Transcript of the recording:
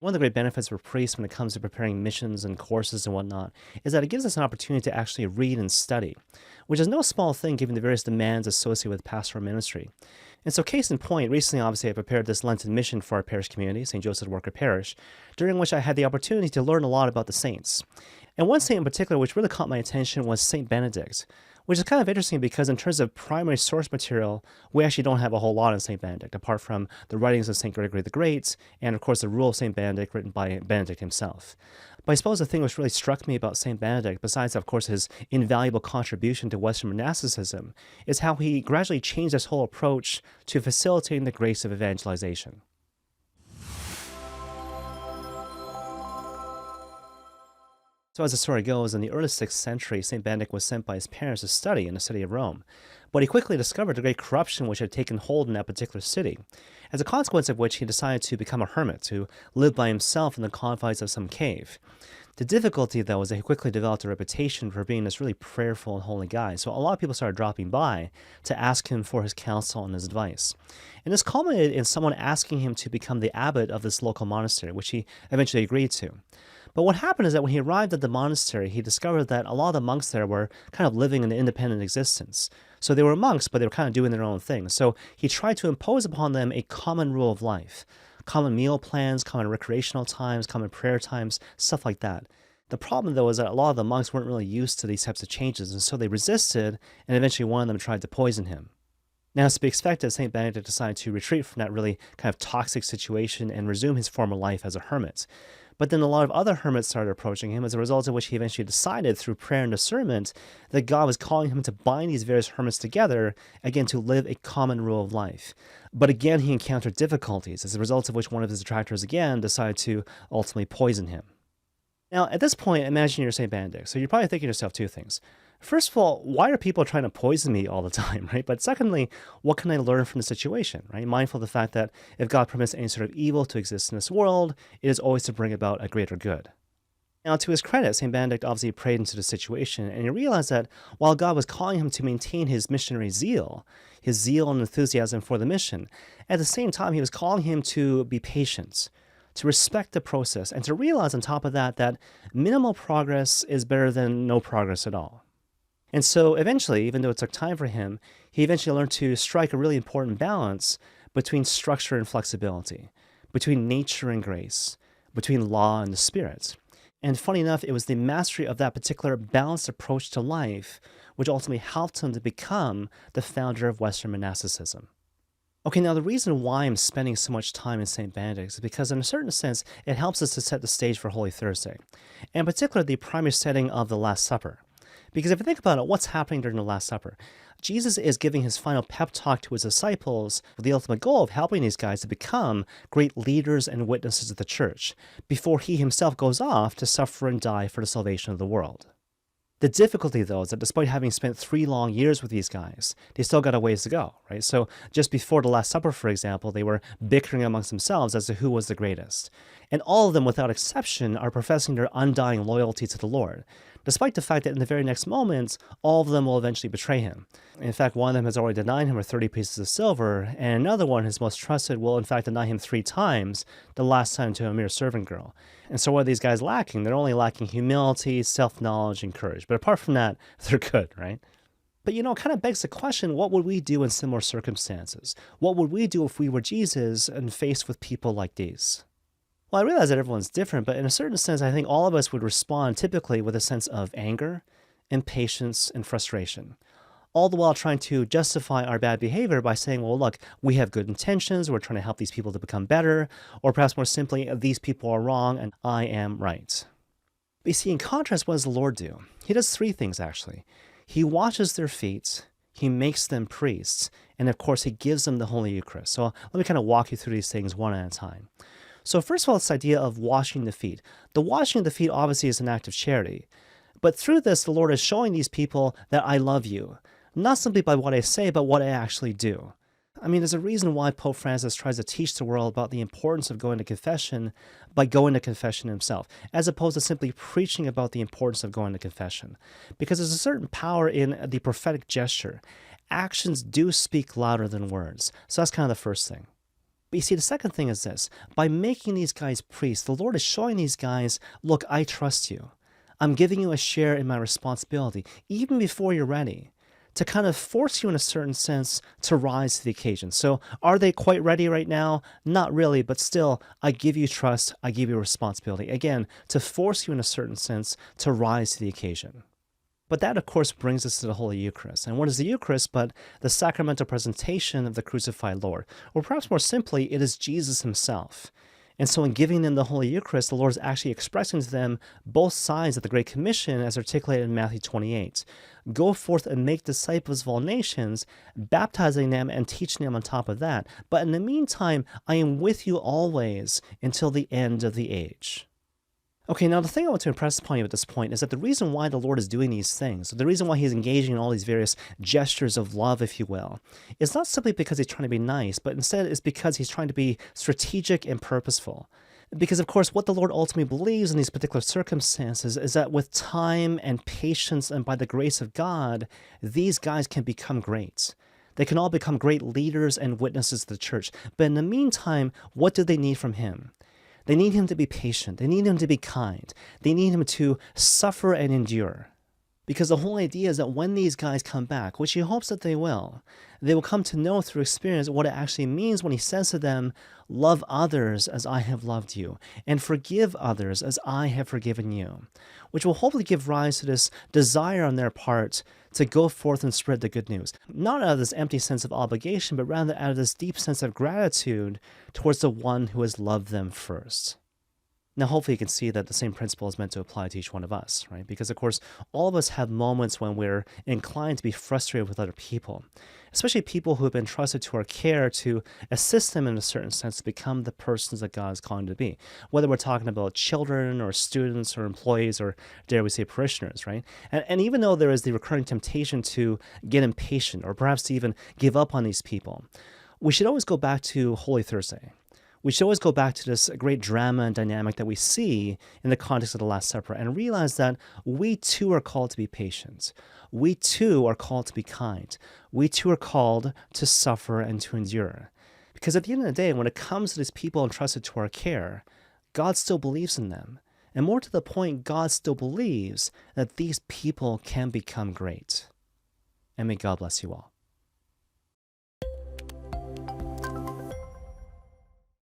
One of the great benefits for priests when it comes to preparing missions and courses and whatnot is that it gives us an opportunity to actually read and study, which is no small thing given the various demands associated with pastoral ministry. And so, case in point, recently, obviously, I prepared this Lenten mission for our parish community, St. Joseph's Worker Parish, during which I had the opportunity to learn a lot about the saints. And one saint in particular which really caught my attention was St. Benedict, which is kind of interesting because in terms of primary source material, we actually don't have a whole lot on St. Benedict, apart from the writings of St. Gregory the Great, and of course the Rule of St. Benedict written by Benedict himself. But I suppose the thing which really struck me about St. Benedict, besides of course his invaluable contribution to Western monasticism, is how he gradually changed his whole approach to facilitating the grace of evangelization. So as the story goes, in the early 6th century, St. Benedict was sent by his parents to study in the city of Rome. But he quickly discovered the great corruption which had taken hold in that particular city, as a consequence of which he decided to become a hermit, to live by himself in the confines of some cave. The difficulty, though, is that he quickly developed a reputation for being this really prayerful and holy guy, so a lot of people started dropping by to ask him for his counsel and his advice. And this culminated in someone asking him to become the abbot of this local monastery, which he eventually agreed to. But what happened is that when he arrived at the monastery, he discovered that a lot of the monks there were kind of living an independent existence. So they were monks, but they were kind of doing their own thing. So he tried to impose upon them a common rule of life, common meal plans, common recreational times, common prayer times, stuff like that. The problem, though, is that a lot of the monks weren't really used to these types of changes, and so they resisted, and eventually one of them tried to poison him. Now, as to be expected, St. Benedict decided to retreat from that really kind of toxic situation and resume his former life as a hermit. But then a lot of other hermits started approaching him, as a result of which he eventually decided, through prayer and discernment, that God was calling him to bind these various hermits together, again, to live a common rule of life. But again, he encountered difficulties, as a result of which one of his detractors again decided to ultimately poison him. Now, at this point, imagine you're St. Benedict, so you're probably thinking to yourself two things. First of all, why are people trying to poison me all the time, right? But secondly, what can I learn from the situation, right? Mindful of the fact that if God permits any sort of evil to exist in this world, it is always to bring about a greater good. Now, to his credit, St. Benedict obviously prayed into the situation, and he realized that while God was calling him to maintain his missionary zeal, his zeal and enthusiasm for the mission, at the same time, he was calling him to be patient, to respect the process, and to realize on top of that that minimal progress is better than no progress at all. And so eventually, even though it took time for him, he eventually learned to strike a really important balance between structure and flexibility, between nature and grace, between law and the spirit. And funny enough, it was the mastery of that particular balanced approach to life which ultimately helped him to become the founder of Western monasticism. Okay, now the reason why I'm spending so much time in St. Benedict is because in a certain sense, it helps us to set the stage for Holy Thursday, and in particular the primary setting of the Last Supper. Because if you think about it, what's happening during the Last Supper? Jesus is giving his final pep talk to his disciples with the ultimate goal of helping these guys to become great leaders and witnesses of the church before he himself goes off to suffer and die for the salvation of the world. The difficulty, though, is that despite having spent 3 long years with these guys, they still got a ways to go, right? So just before the Last Supper, for example, they were bickering amongst themselves as to who was the greatest. And all of them, without exception, are professing their undying loyalty to the Lord, despite the fact that in the very next moment, all of them will eventually betray him. In fact, one of them has already denied him with 30 pieces of silver, and another one, his most trusted, will in fact deny him 3 times, the last time to a mere servant girl. And so what are these guys lacking? They're only lacking humility, self-knowledge, and courage. But apart from that, they're good, right? But it kind of begs the question, what would we do in similar circumstances? What would we do if we were Jesus and faced with people like these? Well, I realize that everyone's different, but in a certain sense, I think all of us would respond typically with a sense of anger, impatience, and frustration, all the while trying to justify our bad behavior by saying, well, look, we have good intentions, we're trying to help these people to become better, or perhaps more simply, these people are wrong and I am right. But you see, in contrast, what does the Lord do? He does 3 things, actually. He washes their feet, he makes them priests, and of course, he gives them the Holy Eucharist. So let me kind of walk you through these things one at a time. So first of all, this idea of washing the feet. The washing of the feet obviously is an act of charity. But through this, the Lord is showing these people that I love you, not simply by what I say, but what I actually do. I mean, there's a reason why Pope Francis tries to teach the world about the importance of going to confession by going to confession himself, as opposed to simply preaching about the importance of going to confession. Because there's a certain power in the prophetic gesture. Actions do speak louder than words. So that's kind of the first thing. But you see, the second thing is this. By making these guys priests, the Lord is showing these guys, look, I trust you. I'm giving you a share in my responsibility, even before you're ready, to kind of force you in a certain sense to rise to the occasion. So are they quite ready right now? Not really, but still, I give you trust, I give you responsibility. Again, to force you in a certain sense to rise to the occasion. But that, of course, brings us to the Holy Eucharist. And what is the Eucharist but the sacramental presentation of the crucified Lord? Or perhaps more simply, it is Jesus himself. And so in giving them the Holy Eucharist, the Lord is actually expressing to them both sides of the Great Commission as articulated in Matthew 28. Go forth and make disciples of all nations, baptizing them and teaching them on top of that. But in the meantime, I am with you always until the end of the age. Okay, now the thing I want to impress upon you at this point is that the reason why the Lord is doing these things, the reason why he's engaging in all these various gestures of love, if you will, is not simply because he's trying to be nice, but instead it's because he's trying to be strategic and purposeful. Because, of course, what the Lord ultimately believes in these particular circumstances is that with time and patience and by the grace of God, these guys can become great. They can all become great leaders and witnesses to the church. But in the meantime, what do they need from him? They need him to be patient. They need him to be kind. They need him to suffer and endure. Because the whole idea is that when these guys come back, which he hopes that they will come to know through experience what it actually means when he says to them, love others as I have loved you, and forgive others as I have forgiven you, which will hopefully give rise to this desire on their part to go forth and spread the good news. Not out of this empty sense of obligation, but rather out of this deep sense of gratitude towards the one who has loved them first. Now, hopefully you can see that the same principle is meant to apply to each one of us, right? Because, of course, all of us have moments when we're inclined to be frustrated with other people, especially people who have been trusted to our care to assist them in a certain sense to become the persons that God is calling them to be. Whether we're talking about children or students or employees or, dare we say, parishioners, right? And even though there is the recurring temptation to get impatient or perhaps to even give up on these people, we should always go back to Holy Thursday. We should always go back to this great drama and dynamic that we see in the context of the Last Supper and realize that we too are called to be patient. We too are called to be kind. We too are called to suffer and to endure. Because at the end of the day, when it comes to these people entrusted to our care, God still believes in them. And more to the point, God still believes that these people can become great. And may God bless you all.